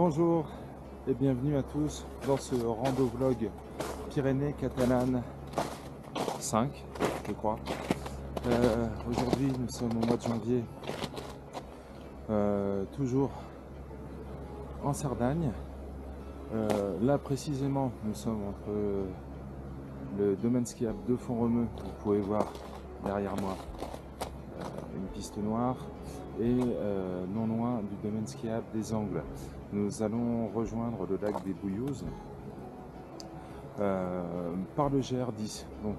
Bonjour et bienvenue à tous dans ce rando vlog Pyrénées Catalanes 5, je crois. Aujourd'hui nous sommes au mois de janvier, toujours en Cerdagne. Là précisément nous sommes entre le domaine skiable de Font-Romeu, vous pouvez voir derrière moi une piste noire, et non loin du domaine skiable des Angles. Nous allons rejoindre le lac des Bouillouzes par le GR10. Donc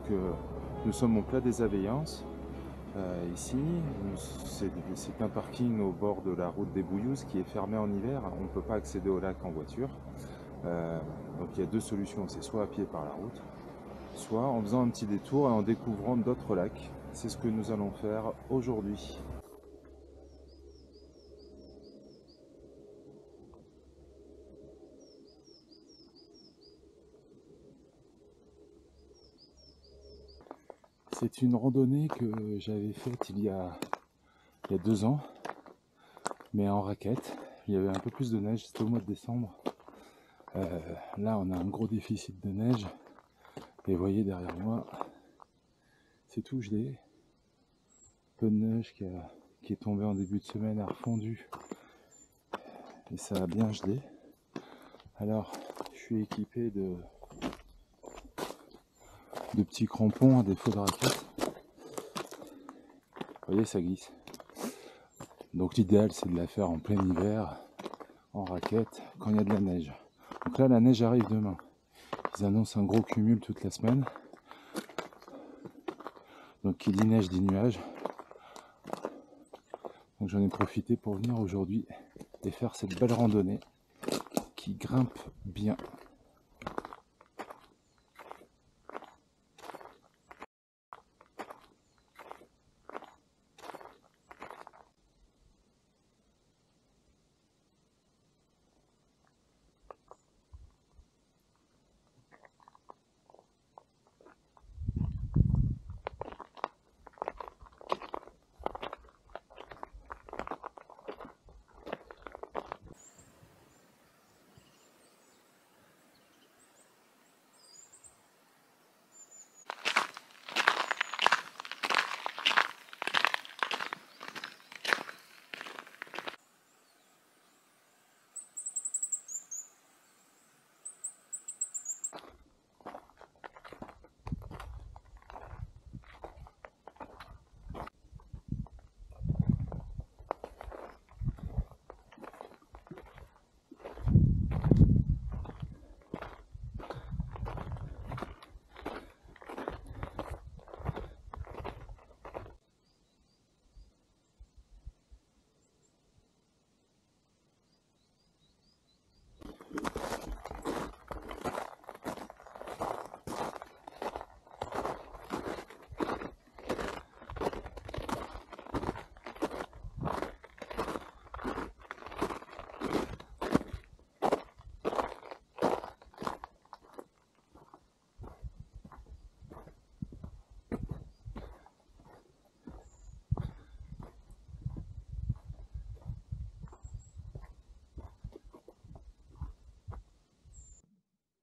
nous sommes au plat des Aveillances. Ici, c'est un parking au bord de la route des Bouillouzes qui est fermé en hiver. On ne peut pas accéder au lac en voiture. Donc il y a deux solutions, c'est soit à pied par la route, soit en faisant un petit détour et en découvrant d'autres lacs. C'est ce que nous allons faire aujourd'hui. C'est une randonnée que j'avais faite il y a 2 ans, mais en raquette. Il y avait un peu plus de neige, c'était au mois de décembre. Là on a un gros déficit de neige, et vous voyez derrière moi, c'est tout gelé. Peu de neige qui est tombée en début de semaine a refondu, et ça a bien gelé. Alors je suis équipé de petits crampons à défaut de raquette. Vous voyez, ça glisse. Donc l'idéal c'est de la faire en plein hiver, en raquette, quand il y a de la neige. Donc là la neige arrive demain. Ils annoncent un gros cumul toute la semaine. Donc qui dit neige dit nuage. Donc j'en ai profité pour venir aujourd'hui et faire cette belle randonnée qui grimpe bien.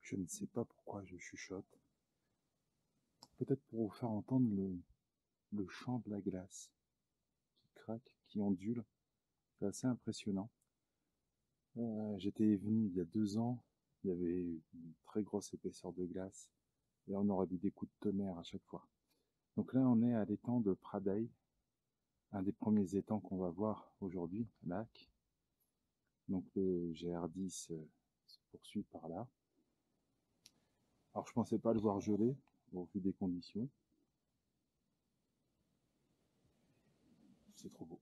Je ne sais pas pourquoi je chuchote. Peut-être pour vous faire entendre le chant de la glace qui craque, qui ondule. C'est assez impressionnant. J'étais venu il y a 2 ans, il y avait une très grosse épaisseur de glace et on aurait dit des coups de tonnerre à chaque fois. Donc là on est à l'étang de Pradeille, un des premiers étangs qu'on va voir aujourd'hui, lac. Donc le GR10 se poursuit par là. Alors je pensais pas le voir geler au vu des conditions. C'est trop beau.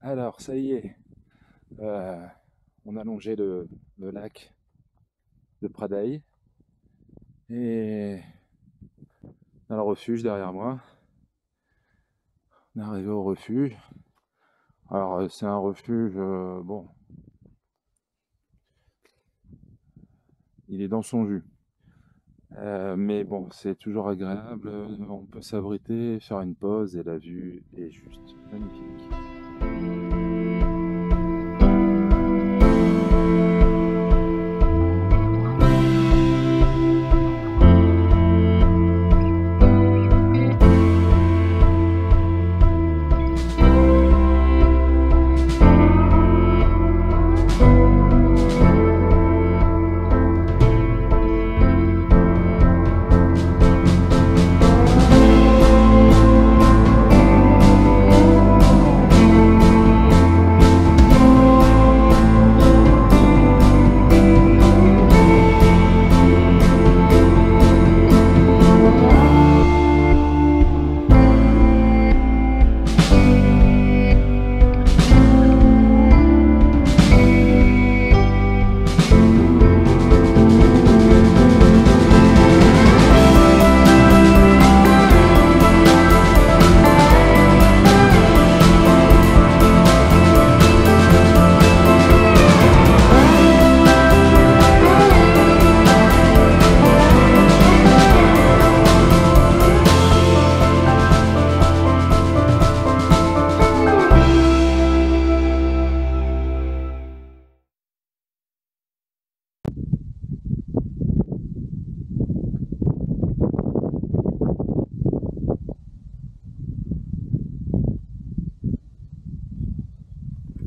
Alors, ça y est, on a longé le lac de Pradaï et dans le refuge derrière moi. On est arrivé au refuge. Alors, c'est un refuge, bon, il est dans son jus. Mais bon, c'est toujours agréable, on peut s'abriter, faire une pause et la vue est juste magnifique.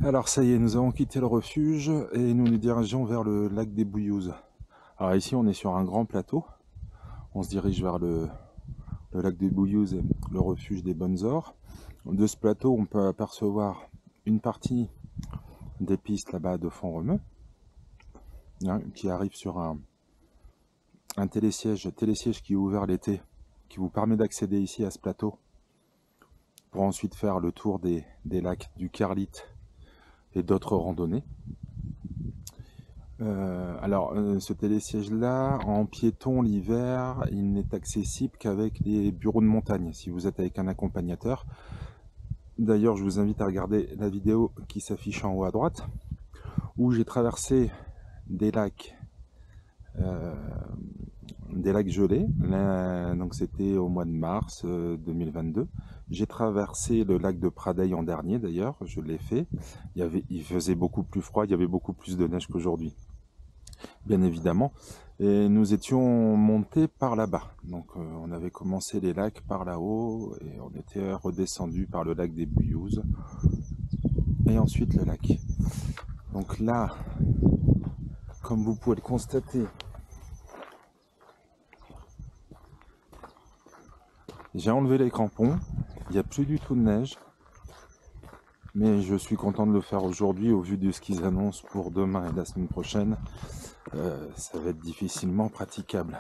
Alors ça y est, nous avons quitté le refuge et nous nous dirigeons vers le lac des Bouillouzes. Alors ici on est sur un grand plateau, on se dirige vers le lac des Bouillouzes, le refuge des Bonnes Ors. De ce plateau on peut apercevoir une partie des pistes là-bas de Font-Romeu, hein, qui arrive sur un télésiège qui est ouvert l'été, qui vous permet d'accéder ici à ce plateau pour ensuite faire le tour des lacs du Carlite et d'autres randonnées. Ce télésiège-là, en piéton l'hiver, il n'est accessible qu'avec les bureaux de montagne, si vous êtes avec un accompagnateur. D'ailleurs, je vous invite à regarder la vidéo qui s'affiche en haut à droite, où j'ai traversé des lacs gelés. Donc c'était au mois de mars 2022. J'ai traversé le lac de Pradaï en dernier, d'ailleurs, je l'ai fait. Il faisait beaucoup plus froid, il y avait beaucoup plus de neige qu'aujourd'hui, bien évidemment. Et nous étions montés par là-bas. Donc on avait commencé les lacs par là-haut et on était redescendu par le lac des Bouillouzes et ensuite le lac. Donc là, comme vous pouvez le constater, j'ai enlevé les crampons, il n'y a plus du tout de neige, mais je suis content de le faire aujourd'hui au vu de ce qu'ils annoncent pour demain et la semaine prochaine. Ça va être difficilement praticable.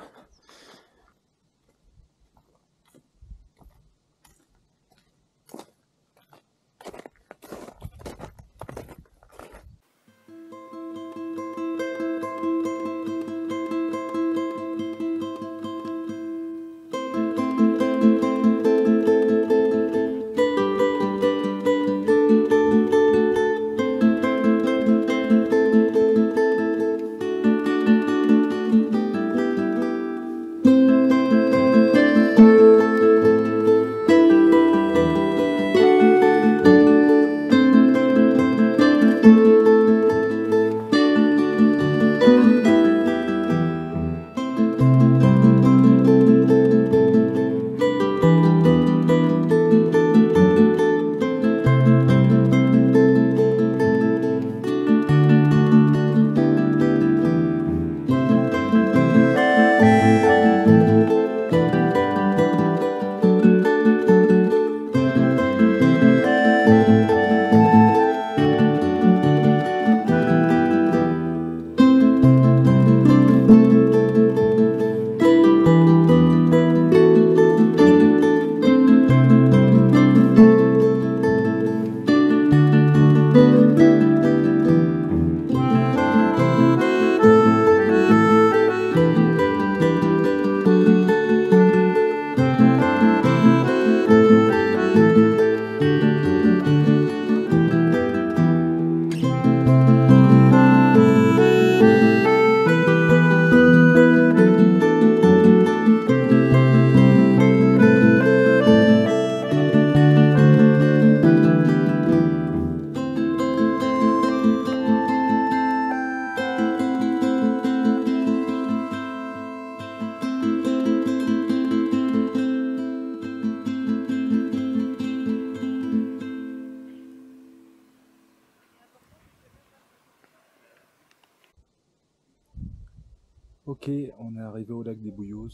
Ok, on est arrivé au lac des Bouillous.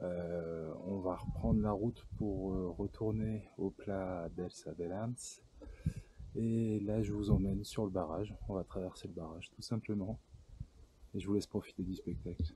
On va reprendre la route pour retourner au plat d'El Savelans. Et là, je vous emmène sur le barrage. On va traverser le barrage, tout simplement. Et je vous laisse profiter du spectacle.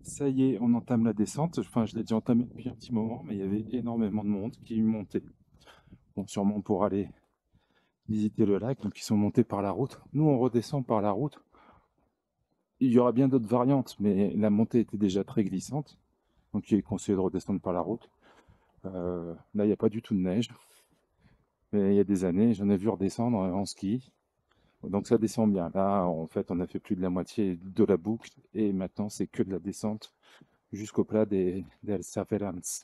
Ça y est, on entame la descente. Enfin, je l'ai déjà entamé depuis un petit moment, mais il y avait énormément de monde qui montait. Bon, sûrement pour aller visiter le lac, donc ils sont montés par la route. Nous, on redescend par la route. Il y aura bien d'autres variantes, mais la montée était déjà très glissante, donc il est conseillé de redescendre par la route. Là, il n'y a pas du tout de neige, mais il y a des années, j'en ai vu redescendre en ski. Donc ça descend bien. Là, en fait, on a fait plus de la moitié de la boucle, et maintenant, c'est que de la descente jusqu'au plat des El Savelans.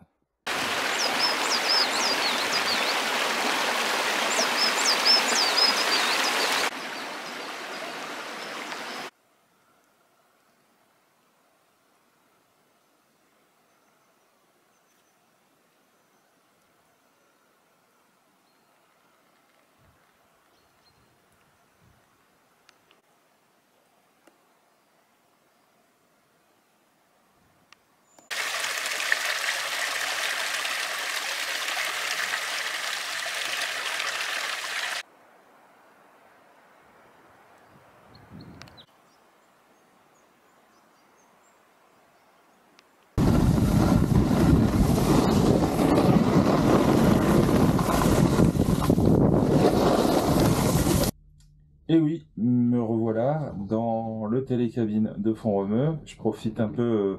Et oui, me revoilà dans le télécabine de Font-Romeu. Je profite un peu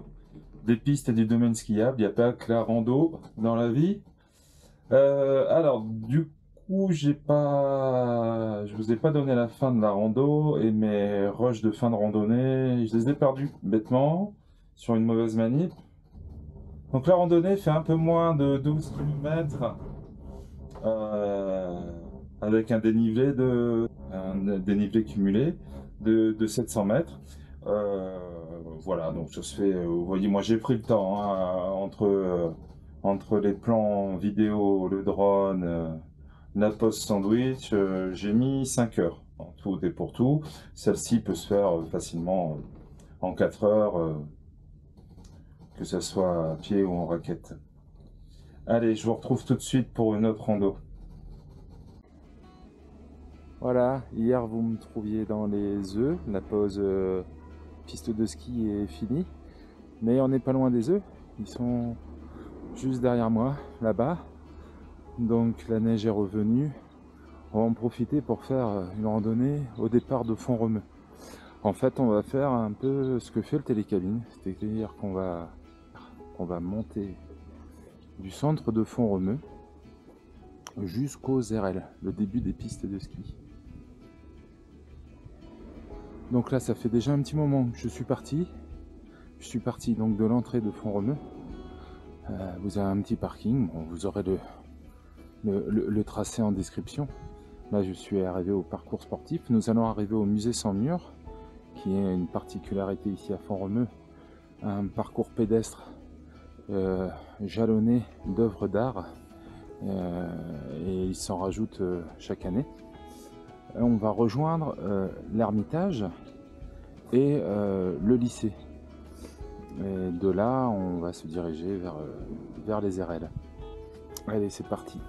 des pistes et du domaine skiable. Il n'y a pas que la rando dans la vie. Alors, du coup, je vous ai pas donné la fin de la rando et mes rushs de fin de randonnée, je les ai perdus bêtement sur une mauvaise manip. Donc la randonnée fait un peu moins de 12 km avec un dénivelé cumulé de 700 mètres. Voilà, donc ça se fait, vous voyez, moi j'ai pris le temps hein, entre les plans vidéo, le drone, la post sandwich, j'ai mis 5 heures en tout et pour tout. Celle-ci peut se faire facilement en 4 heures, que ce soit à pied ou en raquette. Allez, je vous retrouve tout de suite pour une autre rando. Voilà, hier vous me trouviez dans les œufs, la pause piste de ski est finie, mais on n'est pas loin des œufs, ils sont juste derrière moi, là-bas, donc la neige est revenue. On va en profiter pour faire une randonnée au départ de Font-Romeu. En fait, on va faire un peu ce que fait le télécabine, c'est-à-dire qu'on va monter du centre de Font-Romeu jusqu'aux RL, le début des pistes de ski. Donc là, ça fait déjà un petit moment que je suis parti. Je suis parti donc de l'entrée de Font-Romeu. Vous avez un petit parking, bon, vous aurez le tracé en description. Là, je suis arrivé au parcours sportif. Nous allons arriver au musée sans mur, qui est une particularité ici à Font-Romeu, un parcours pédestre jalonnée d'œuvres d'art et il s'en rajoute chaque année. On va rejoindre l'Ermitage et le lycée. Et de là, on va se diriger vers les RL. Allez, c'est parti.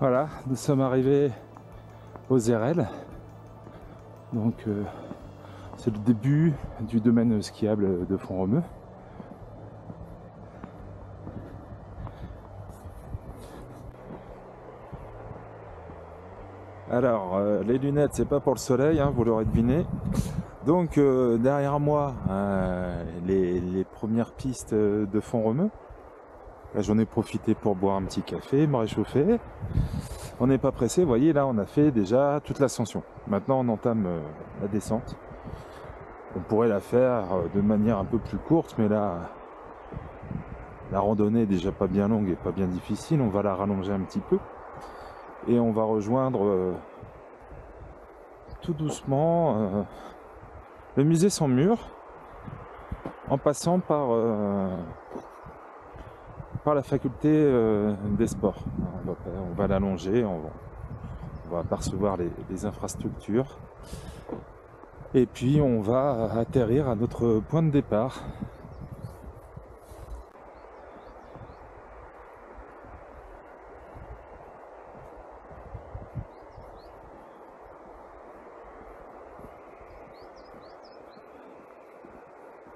Voilà, nous sommes arrivés aux RL. Donc c'est le début du domaine skiable de Font-Romeu. Alors les lunettes, c'est pas pour le soleil, hein, vous l'aurez deviné. Donc derrière moi, les premières pistes de Font-Romeu. Là, j'en ai profité pour boire un petit café, me réchauffer. On n'est pas pressé, vous voyez, là on a fait déjà toute l'ascension. Maintenant on entame la descente. On pourrait la faire de manière un peu plus courte, mais là, la randonnée est déjà pas bien longue et pas bien difficile. On va la rallonger un petit peu. Et on va rejoindre tout doucement le musée sans mur, en passant par la faculté des sports. On va l'allonger, on va apercevoir les infrastructures. Et puis on va atterrir à notre point de départ.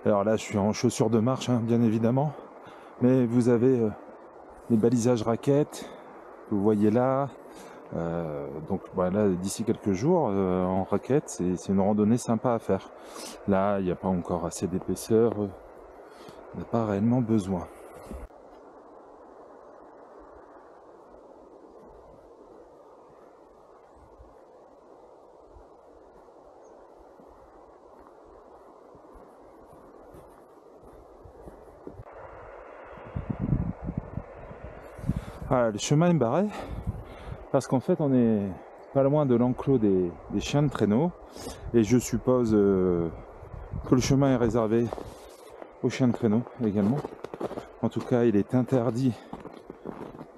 Alors là je suis en chaussures de marche, hein, bien évidemment. Mais vous avez les balisages raquettes, que vous voyez là. Donc voilà, d'ici quelques jours en raquette, c'est une randonnée sympa à faire. Là, il n'y a pas encore assez d'épaisseur, on n'a pas réellement besoin. Ah, le chemin est barré parce qu'en fait on est pas loin de l'enclos des chiens de traîneau et je suppose que le chemin est réservé aux chiens de traîneau également. En tout cas, il est interdit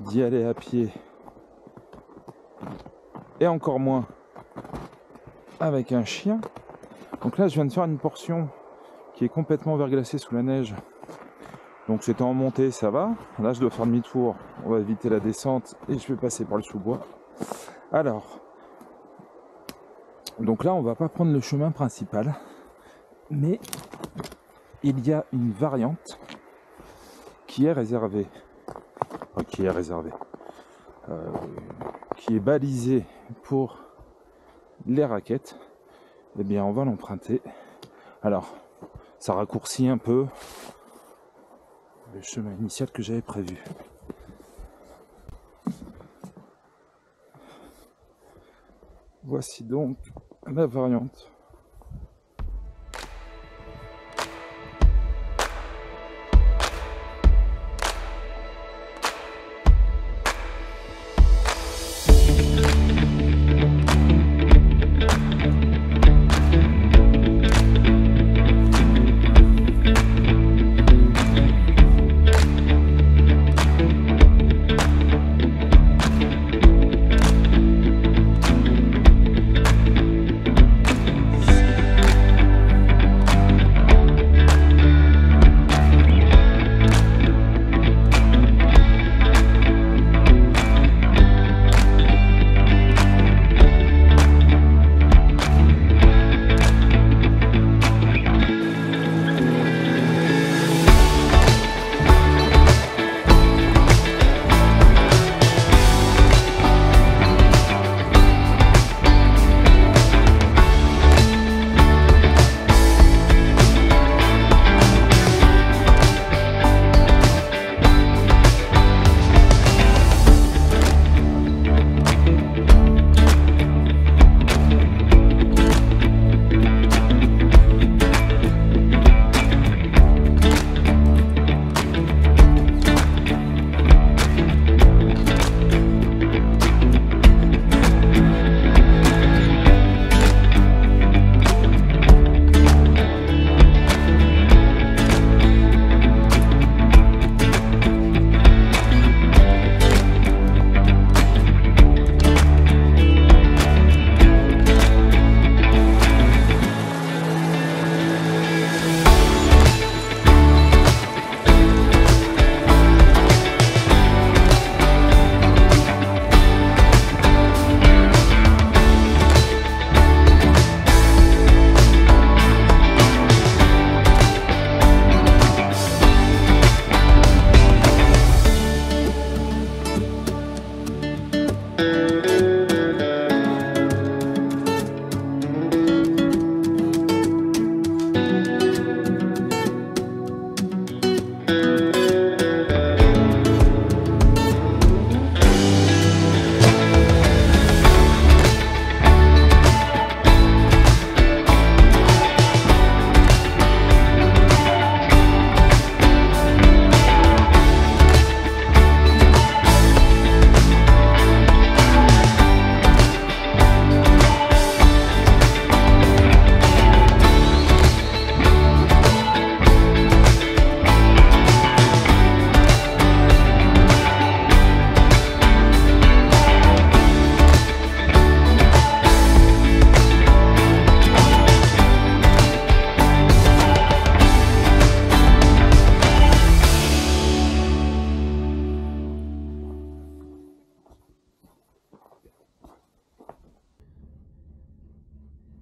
d'y aller à pied et encore moins avec un chien. Donc là, je viens de faire une portion qui est complètement verglacée sous la neige. Donc c'était en montée, ça va. Là, je dois faire demi-tour. On va éviter la descente et je vais passer par le sous-bois. Alors, donc là, on va pas prendre le chemin principal, mais il y a une variante qui est réservée, qui est balisée pour les raquettes. Eh bien, on va l'emprunter. Alors, ça raccourcit un peu le chemin initial que j'avais prévu. Voici donc la variante.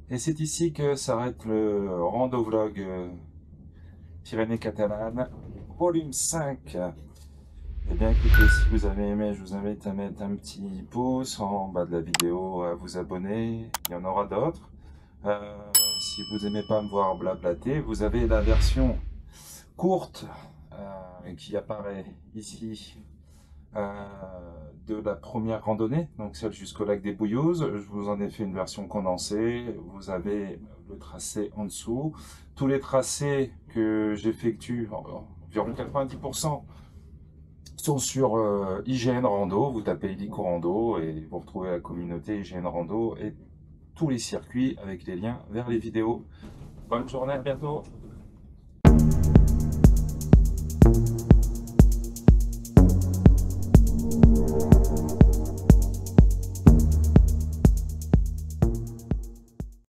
Et c'est ici que s'arrête le rando vlog Pyrénées catalanes, volume 5. Et bien écoutez, si vous avez aimé, je vous invite à mettre un petit pouce en bas de la vidéo, à vous abonner, il y en aura d'autres. Si vous n'aimez pas me voir blablater, vous avez la version courte qui apparaît ici de la première randonnée, donc celle jusqu'au lac des Bouillous. Je vous en ai fait une version condensée. Vous avez le tracé en dessous. Tous les tracés que j'effectue, environ 90%, sont sur IGN Rando, vous tapez Illico Rando et vous retrouvez la communauté IGN Rando et tous les circuits avec les liens vers les vidéos. Bonne journée, à bientôt!